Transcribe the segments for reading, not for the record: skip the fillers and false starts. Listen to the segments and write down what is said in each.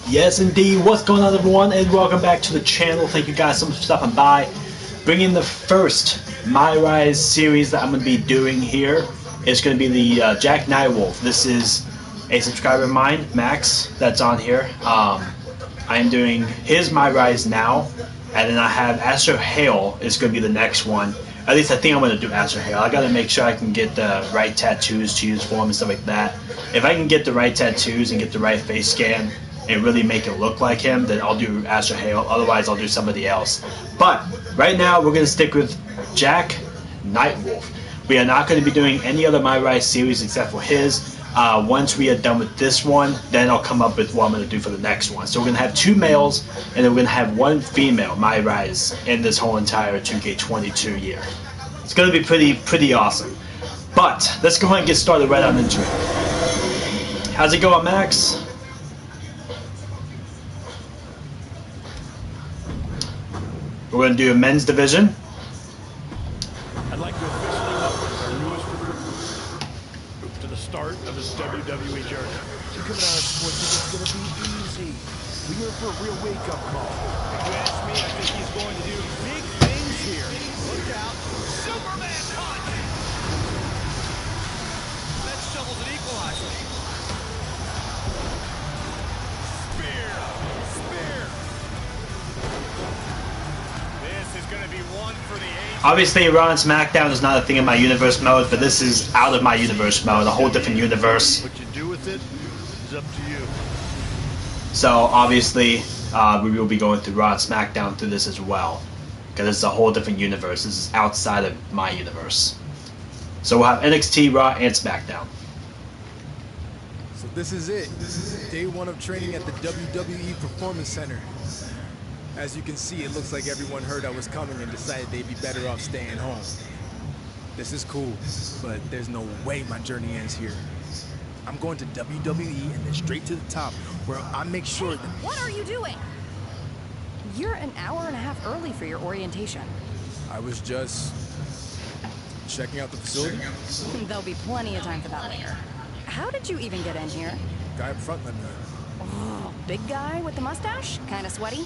Yes, indeed. What's going on, everyone, and welcome back to the channel. Thank you guys so much for stopping by. Bringing the first Myrise series that I'm going to be doing here. It's going to be the Jack Nightwolf. This is a subscriber of mine, Max, that's on here. I am doing his Myrise now, and then I have S08 is going to be the next one. At least I think I'm going to do S08. I got to make sure I can get the right tattoos to use for him and stuff like that. If I can get the right tattoos and get the right face scan and really make it look like him, then I'll do S08. Otherwise, I'll do somebody else. But right now, we're going to stick with Jack Nightwolf. We are not going to be doing any other Myrise series except for his. Once we are done with this one, then I'll come up with what I'm going to do for the next one. So we're going to have 2 males, and then we're going to have 1 female Myrise in this whole entire 2K22 year. It's going to be pretty awesome. But let's go ahead and get started right on into it. How's it going, Max? We're going to do a men's division. I'd like to officially welcome our newest recruit to the start of his WWE journey. So coming out of sports is going to be easy. We're here for a real wake-up call. If you ask me, I think he's going to do big things here. Look out. Superman punch! That shovels an equalizer. Spear! Spear! This is going to be one for the ages. Obviously, Raw and SmackDown is not a thing in my universe mode, but this is out of my universe mode, a whole different universe. What you do with it is up to you. So obviously, we will be going through Raw and SmackDown through this as well, because it's a whole different universe. This is outside of my universe. So we'll have NXT, Raw, and SmackDown. So this is it. Day 1 of training at the WWE Performance Center. As you can see, it looks like everyone heard I was coming and decided they'd be better off staying home. This is cool, but there's no way my journey ends here. I'm going to WWE and then straight to the top, where I make sure that... What are you doing? You're an hour and a half early for your orientation. I was just checking out the facility. There'll be plenty of time for that later. How did you even get in here? Guy up front let me in. Oh, big guy with the mustache? Kinda sweaty?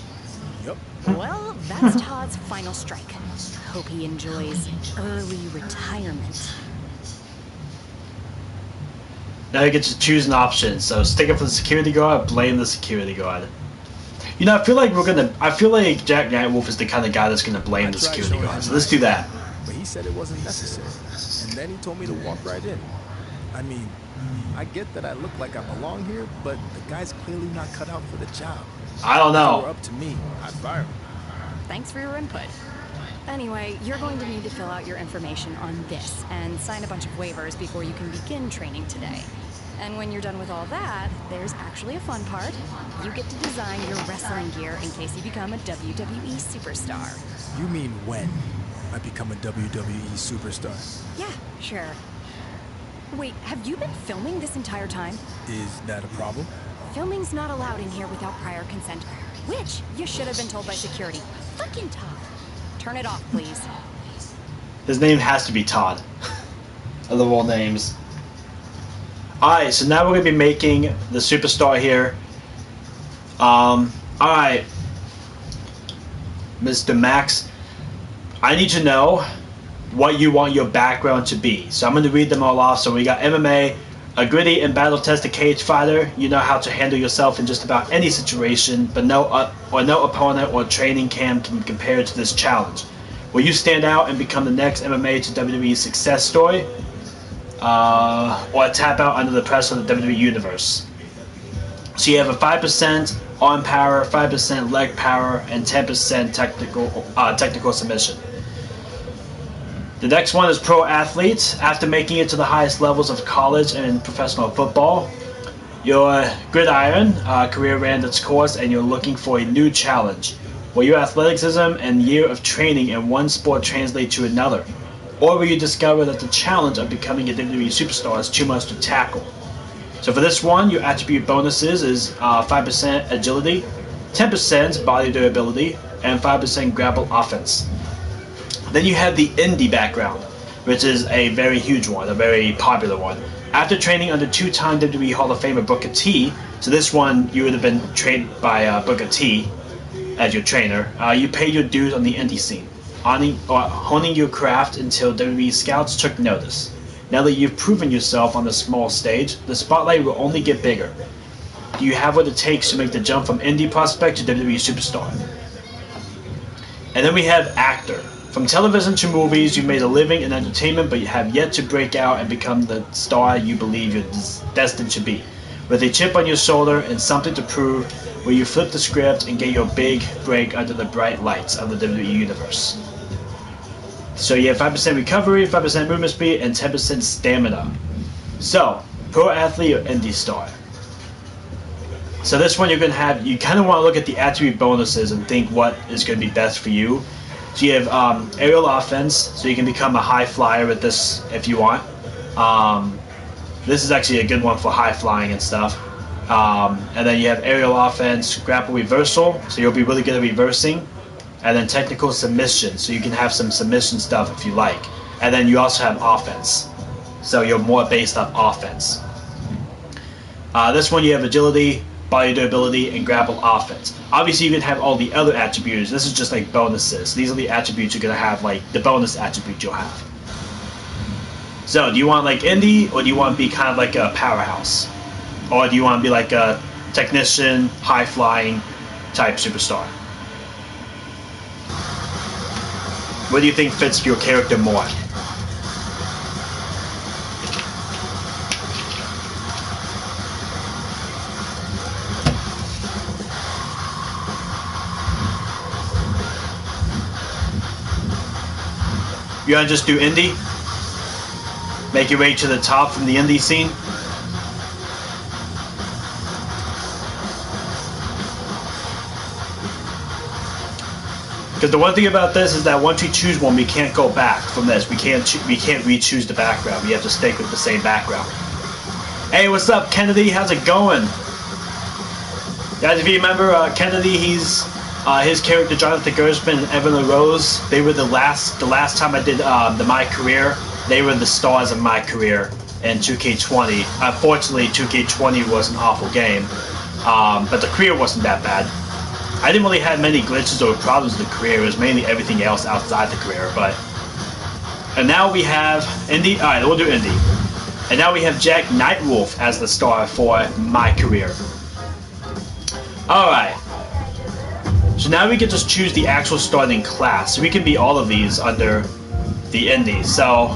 Yep. Well, that's Todd's final strike. Hope he enjoys early retirement. Now you get to choose an option. So stick up for the security guard, blame the security guard. You know, I feel like Jack Nightwolf is the kind of guy that's gonna blame the security guard. So let's do that. But he said it wasn't necessary. And then he told me to walk right in. I mean, I get that I look like I belong here, but the guy's clearly not cut out for the job. I don't If it were know. up to me, I'd fire him. Thanks for your input. Anyway, you're going to need to fill out your information on this and sign a bunch of waivers before you can begin training today. And when you're done with all that, there's actually a fun part. You get to design your wrestling gear in case you become a WWE superstar. You mean when I become a WWE superstar? Yeah, sure. Wait, have you been filming this entire time? Is that a problem? Filming's not allowed in here without prior consent, which you should have been told by security. Fucking Todd. Turn it off, please. His name has to be Todd. I love all names. Alright, so now we're going to be making the superstar here. Alright. Mr. Max, I need to know what you want your background to be. So I'm going to read them all off. So we got MMA, a gritty and battle-tested cage fighter. You know how to handle yourself in just about any situation, but no opponent or training camp can compare to this challenge. Will you stand out and become the next MMA to WWE success story? Or tap out under the pressure of the WWE Universe? So you have a 5% arm power, 5% leg power, and 10% technical submission. The next one is pro athlete. After making it to the highest levels of college and professional football, your gridiron career ran its course and you're looking for a new challenge. Will your athleticism and year of training in one sport translate to another? Or will you discover that the challenge of becoming a WWE superstar is too much to tackle? So for this one, your attribute bonuses is 5% agility, 10% body durability, and 5% grapple offense. Then you have the indie background, which is a very huge one, a very popular one. After training under 2-time WWE Hall of Famer Booker T, So this one, you would have been trained by Booker T as your trainer. You paid your dues on the indie scene, honing your craft until WWE scouts took notice. Now that you've proven yourself on the small stage, the spotlight will only get bigger. Do you have what it takes to make the jump from indie prospect to WWE superstar? And then we have actor. From television to movies, you made a living in entertainment, but you have yet to break out and become the star you believe you're destined to be. With a chip on your shoulder and something to prove, will you flip the script and get your big break under the bright lights of the WWE Universe? So you have 5% recovery, 5% movement speed, and 10% stamina. So, pro athlete or indie star? So this one you're going to have, you kind of want to look at the attribute bonuses and think what is going to be best for you. So you have aerial offense, so you can become a high flyer with this if you want. This is actually a good one for high flying and stuff. And then you have aerial offense, grapple reversal, so you'll be really good at reversing. And then technical submission, so you can have some submission stuff if you like. And then you also have offense, so you're more based on offense. This one you have agility, body durability, and grapple offense. Obviously you can have all the other attributes. This is just like bonuses. These are the attributes you're going to have, like the bonus attribute you'll have. So, do you want like indie, or do you want to be kind of like a powerhouse? Or do you want to be like a technician, high-flying type superstar? What do you think fits your character more? You want to just do indie? Make your way to the top from the indie scene? Because the one thing about this is that once we choose one, we can't go back from this. We can't re-choose the background. We have to stick with the same background. Hey, what's up, Kennedy? How's it going? Guys, if you remember, Kennedy, his character Jonathan Gersman and Evan LaRose, they were the last time I did the My Career. They were the stars of my career in 2K20. Unfortunately, 2K20 was an awful game, but the career wasn't that bad. I didn't really have many glitches or problems with the career. It was mainly everything else outside the career. And now we have indie. All right, we'll do indie. And now we have Jack Nightwolf as the star for my career. All right. So now we can just choose the actual starting class. So we can be all of these under the indie. So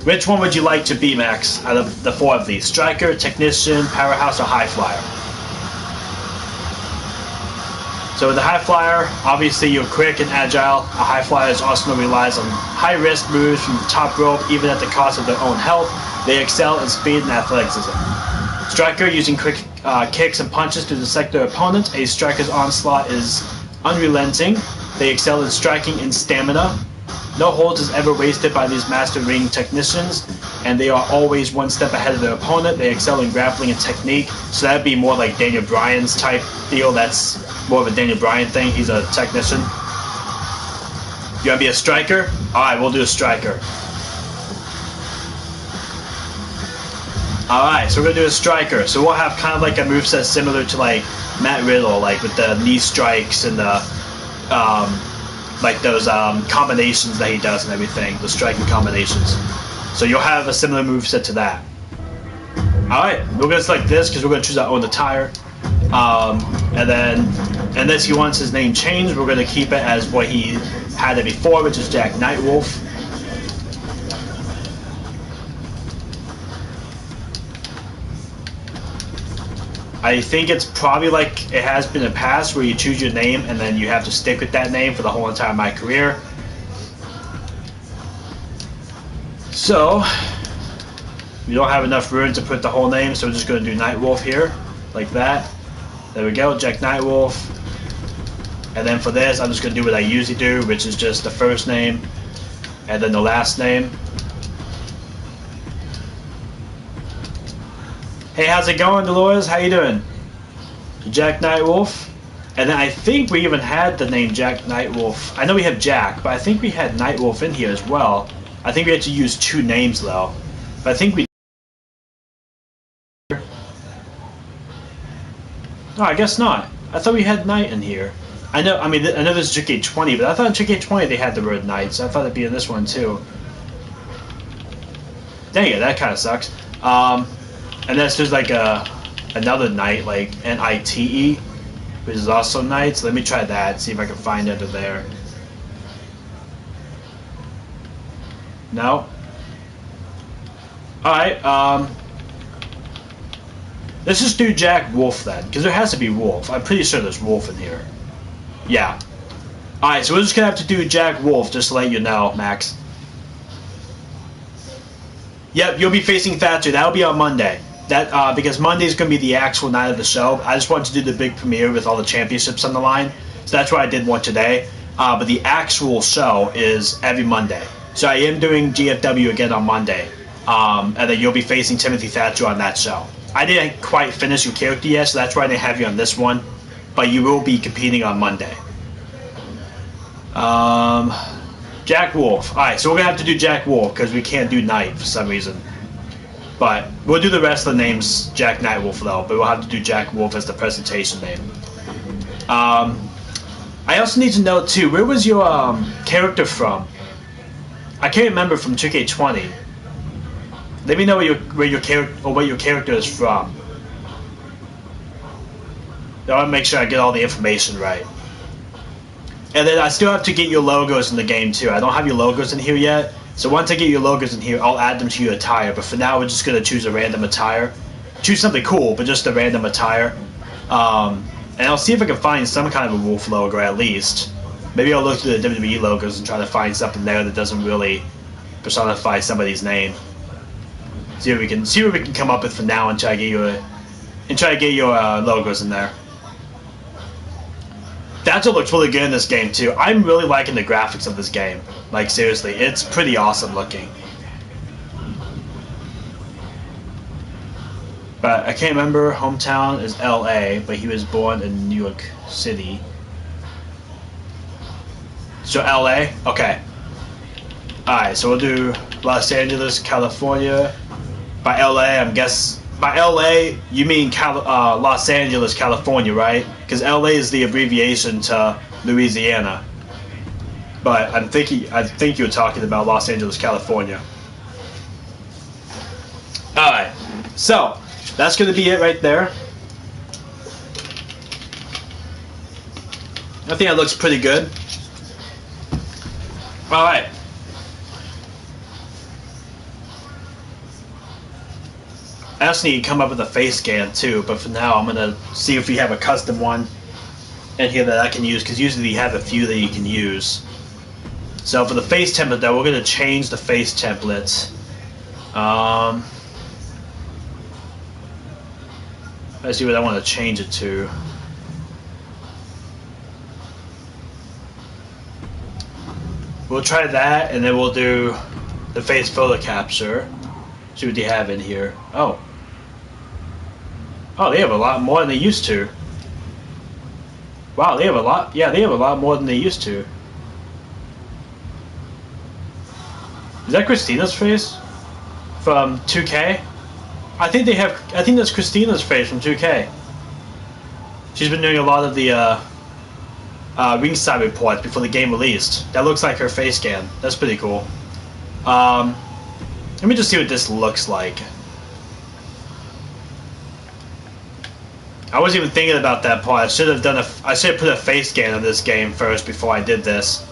which one would you like to be, Max, out of the four of these? Striker, technician, powerhouse, or high flyer? So with the high flyer, obviously you're quick and agile. A high flyer also relies on high-risk moves from the top rope, even at the cost of their own health. They excel in speed and athleticism. Striker, using quick kicks and punches to dissect their opponent. A striker's onslaught is unrelenting. They excel in striking and stamina. No holds is ever wasted by these master ring technicians, and they are always one step ahead of their opponent. They excel in grappling and technique, so that'd be more like Daniel Bryan's type deal. That's more of a Daniel Bryan thing. He's a technician. You want to be a striker? Alright, we'll do a striker. Alright, so we're going to do a striker. So we'll have kind of like a moveset similar to like Matt Riddle, like with the knee strikes and the like those combinations that he does and everything, the striking combinations. So you'll have a similar moveset to that. Alright, we're going to select this because we're going to choose our own attire. And then, unless he wants his name changed, we're going to keep it as what he had it before, which is Jack Nightwolf. I think it's probably like it has been in the past where you choose your name and then you have to stick with that name for the whole entire my career. So we don't have enough room to put the whole name, so we're just going to do Nightwolf here, like that. There we go, Jack Nightwolf. And then for this, I'm just going to do what I usually do, which is just the first name and then the last name. Hey, how's it going, Dolores? How you doing? Jack Nightwolf. And then I think we even had the name Jack Nightwolf. I know we have Jack, but I think we had Nightwolf in here as well. I think we had to use two names, though. But I think we... No, I guess not. I thought we had night in here. I know. I mean, I know this is 2K20, but I thought in 2K20 they had the word night, so I thought it'd be in this one too. Dang it, that kind of sucks. And then there's like another night, like NITE, which is also night. So let me try that. See if I can find it under there. No. All right. Let's just do Jack Wolf then, because there has to be Wolf. I'm pretty sure there's Wolf in here. Yeah. Alright, so we're just going to have to do Jack Wolf, just to let you know, Max. Yep, you'll be facing Thatcher. That'll be on Monday. That because Monday's going to be the actual night of the show. I just wanted to do the big premiere with all the championships on the line. So that's why I did one today. But the actual show is every Monday. So I am doing GFW again on Monday. And then you'll be facing Timothy Thatcher on that show. I didn't quite finish your character yet, so that's why I didn't have you on this one. But you will be competing on Monday. Jack Wolf. Alright, so we're going to have to do Jack Wolf because we can't do Knight for some reason. But we'll do the rest of the names Jack Nightwolf though, but we'll have to do Jack Wolf as the presentation name. I also need to know too, where was your character from? I can't remember from 2K20. Let me know where your character is from. I want to make sure I get all the information right. And then I still have to get your logos in the game too. I don't have your logos in here yet. So once I get your logos in here, I'll add them to your attire. But for now, we're just going to choose a random attire. Choose something cool, but just a random attire. And I'll see if I can find some kind of a wolf logo at least. Maybe I'll look through the WWE logos and try to find something there that doesn't really personify somebody's name. See what we can come up with for now and try to get your logos in there. That looks really good in this game too. I'm really liking the graphics of this game. Like seriously, it's pretty awesome looking. But I can't remember. Hometown is LA, but he was born in New York City. So LA? Okay. Alright, so we'll do Los Angeles, California. By LA, by LA, you mean Los Angeles, California, right? Because LA is the abbreviation to Louisiana. But I think you were talking about Los Angeles, California. Alright, so that's going to be it right there. I think that looks pretty good. Alright. I also need to come up with a face scan too, but for now I'm going to see if we have a custom one in here that I can use, because usually you have a few that you can use. So for the face template though, we're going to change the face template. Let's see what I want to change it to. We'll try that, and then we'll do the face photo capture. See what they have in here. Oh, they have a lot more than they used to. Wow, they have a lot. Yeah, they have a lot more than they used to. Is that Christina's face from 2K? I think that's Christina's face from 2K. She's been doing a lot of the ringside reports before the game released. That looks like her face scan. That's pretty cool. Let me just see what this looks like. I wasn't even thinking about that part. I should have put a face scan of this game first before I did this.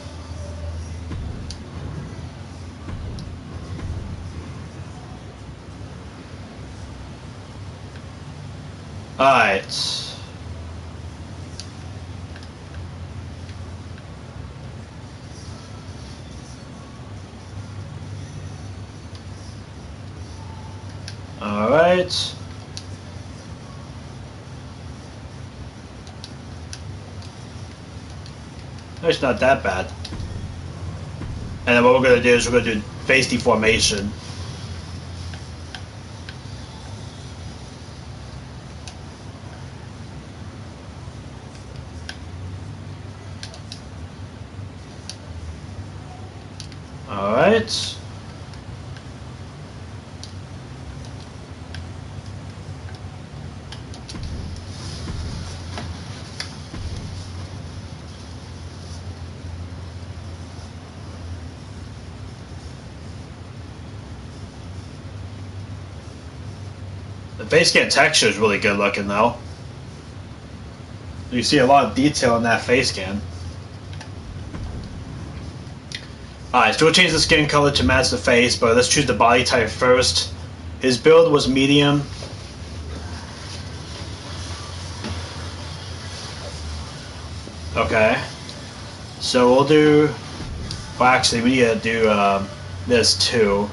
Alright. Alright. It's not that bad. And then what we're going to do is we're going to do face deformation. Alright. face scan texture is really good looking though. You see a lot of detail in that face scan. Alright, so we'll change the skin color to match the face, but let's choose the body type first. His build was medium. Okay. So we'll do... Well, actually, we need to do this too.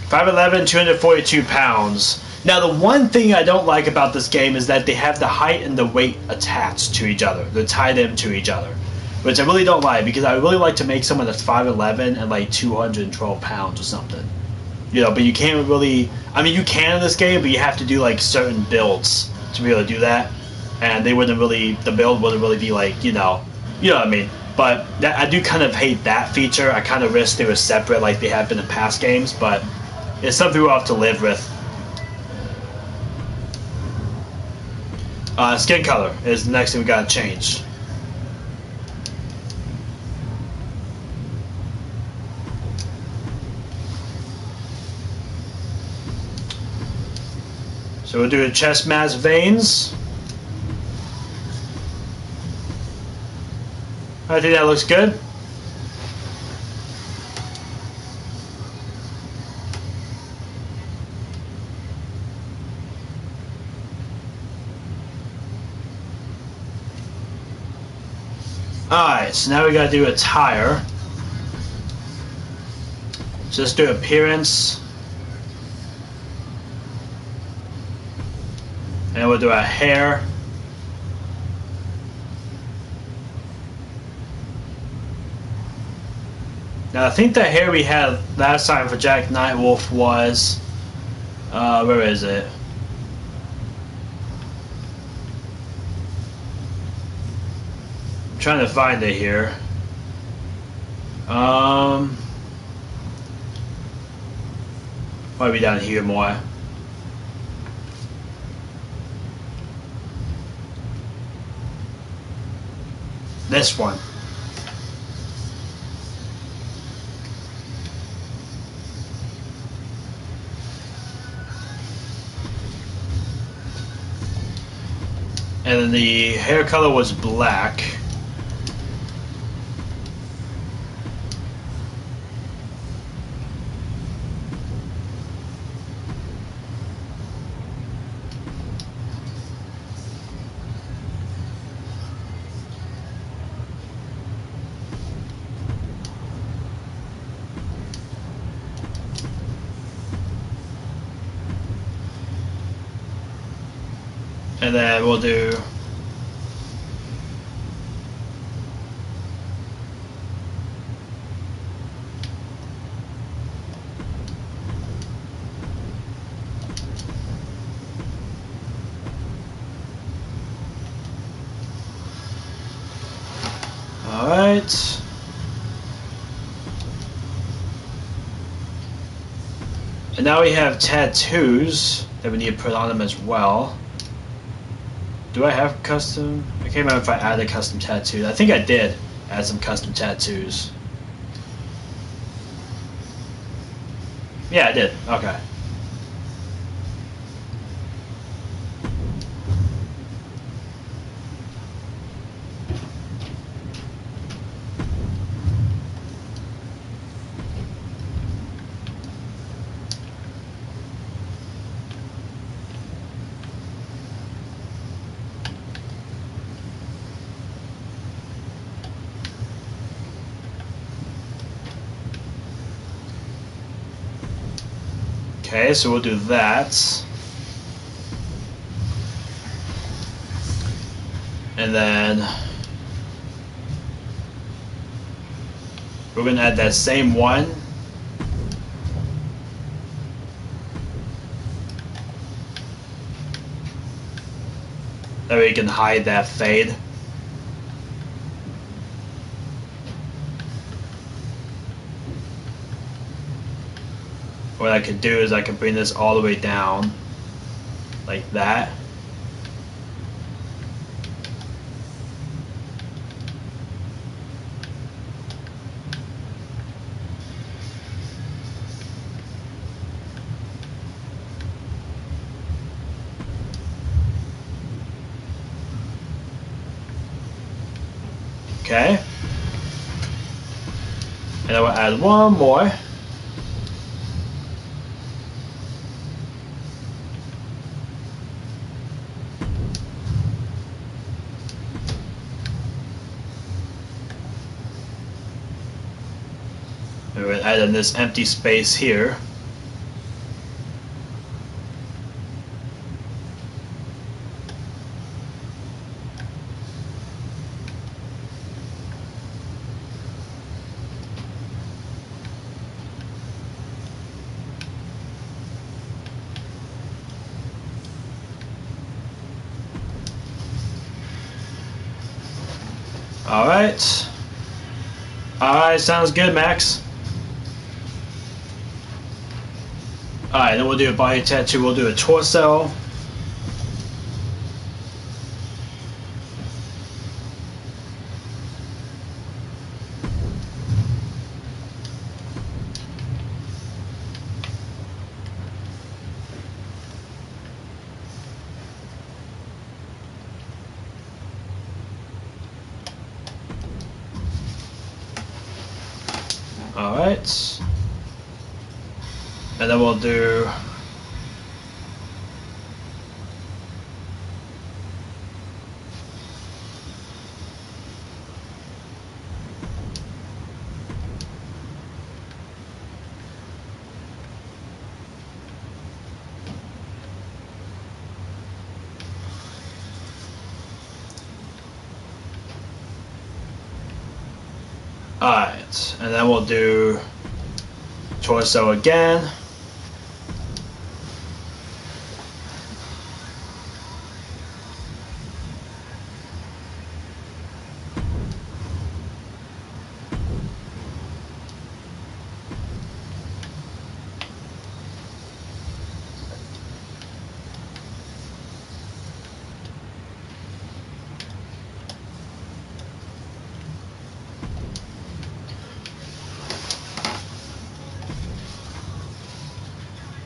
.5'11", 242 pounds. Now, the one thing I don't like about this game is that they have the height and the weight attached to each other. They're tied into each other, which I really don't like, because I really like to make someone that's 5'11" and like 212 pounds or something. You know, but you can't really... I mean, you can in this game, but you have to do like certain builds to be able to do that. And they wouldn't really... The build wouldn't really be like, you know what I mean. But that, I do kind of hate that feature. I kind of wish they were separate like they have been in past games, but... It's something we'll have to live with. Skin color is the next thing we gotta change. So we'll do a chest mass veins. I think that looks good. Alright, so now we gotta do attire. So let's do appearance. And we'll do our hair. Now I think the hair we had last time for Jack Nightwolf was... where is it? Trying to find it here. Probably down here more. This one. And then the hair color was black. And then we'll do alright. And now we have tattoos that we need to put on them as well. Do I have custom? I can't remember if I added custom tattoos. I think I did add some custom tattoos. Yeah, I did. Okay. Okay, so we'll do that. And then we're going to add that same one. That way you can hide that fade. What I could do is I could bring this all the way down like that. Okay. And I will add one more. And we'll add in this empty space here. Alright. Alright, sounds good, Max. Alright, then we'll do a body tattoo, we'll do a torso. Alright. And then we'll do alright, and then we'll do torso again.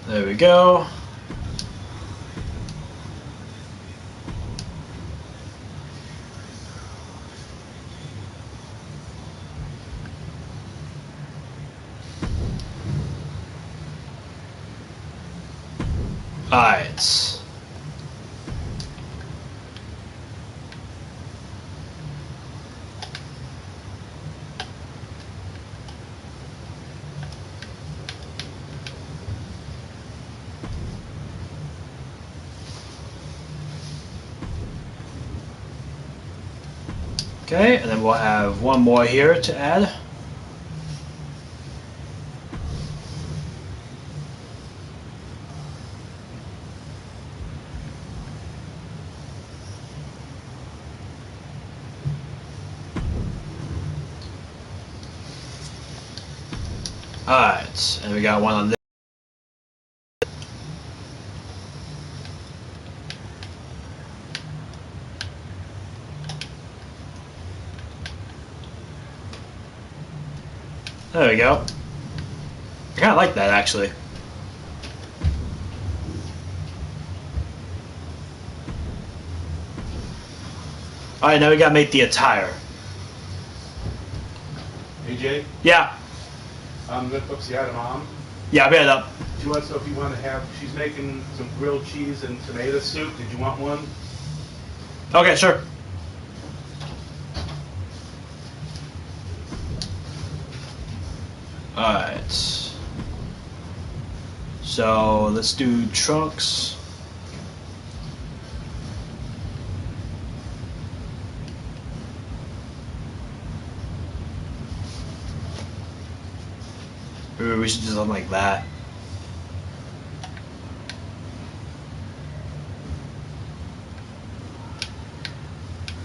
There we go. Alright. Okay, and then we'll have one more here to add. Alright, and we got one on this. There we go. I kind of like that, actually. Alright, now we gotta make the attire. Hey Jay, Yeah. I'm gonna cook the mom. Yeah, I bet it up. Do you want, so if you want to have, she's making some grilled cheese and tomato soup. Did you want one? Okay, sure. Alright. So, let's do trunks. Ooh, we should do something like that.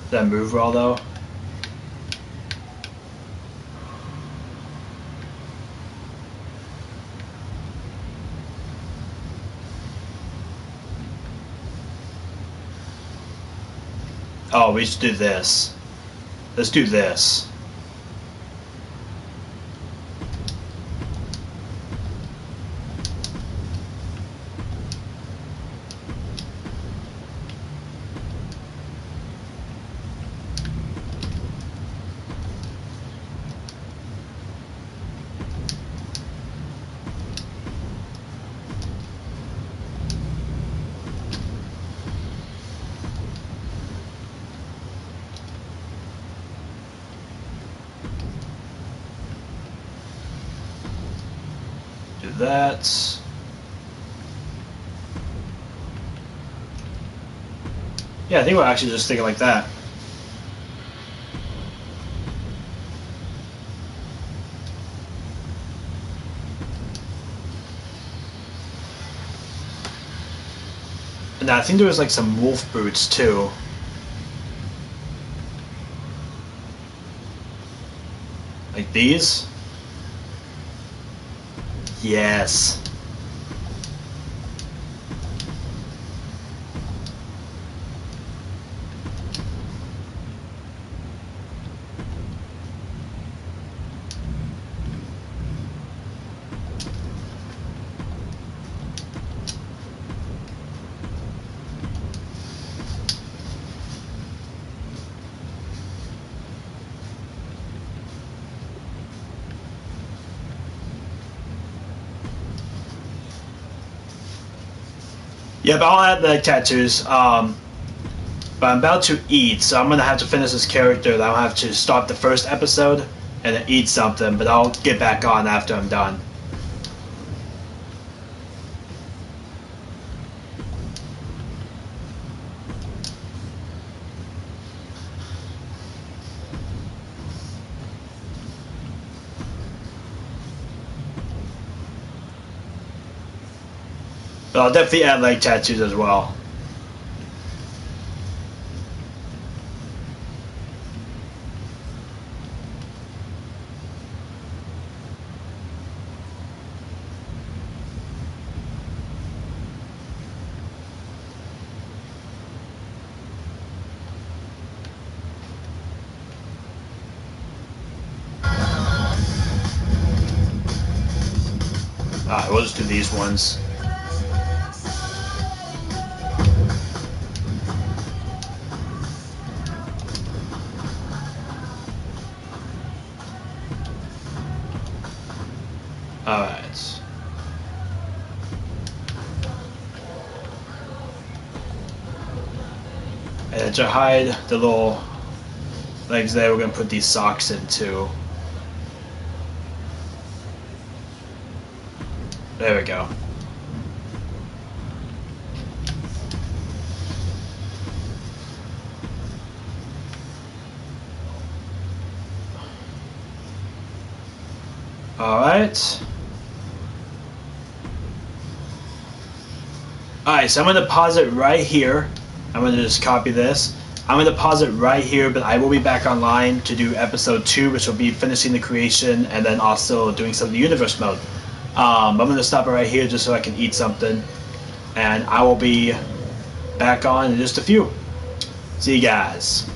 Does that move well, though? Oh, we should do this. Let's do this. that. Yeah, I think we're actually just thinking like that. And I think there was like some wolf boots too. Like these? Yes. Yep, I'll add the tattoos. But I'm about to eat, so I'm gonna have to finish this character. I'll have to stop the first episode and then eat something, but I'll get back on after I'm done. But I'll definitely add leg tattoos as well. Alright, we'll just do these ones. Alright. And to hide the little legs there, we're going to put these socks in too. There we go. Alright. Alright, so I'm going to pause it right here. I'm going to just copy this. I'm going to pause it right here, but I will be back online to do episode 2, which will be finishing the creation and then also doing some of the universe mode. I'm going to stop it right here just so I can eat something. And I will be back on in just a few. See you guys.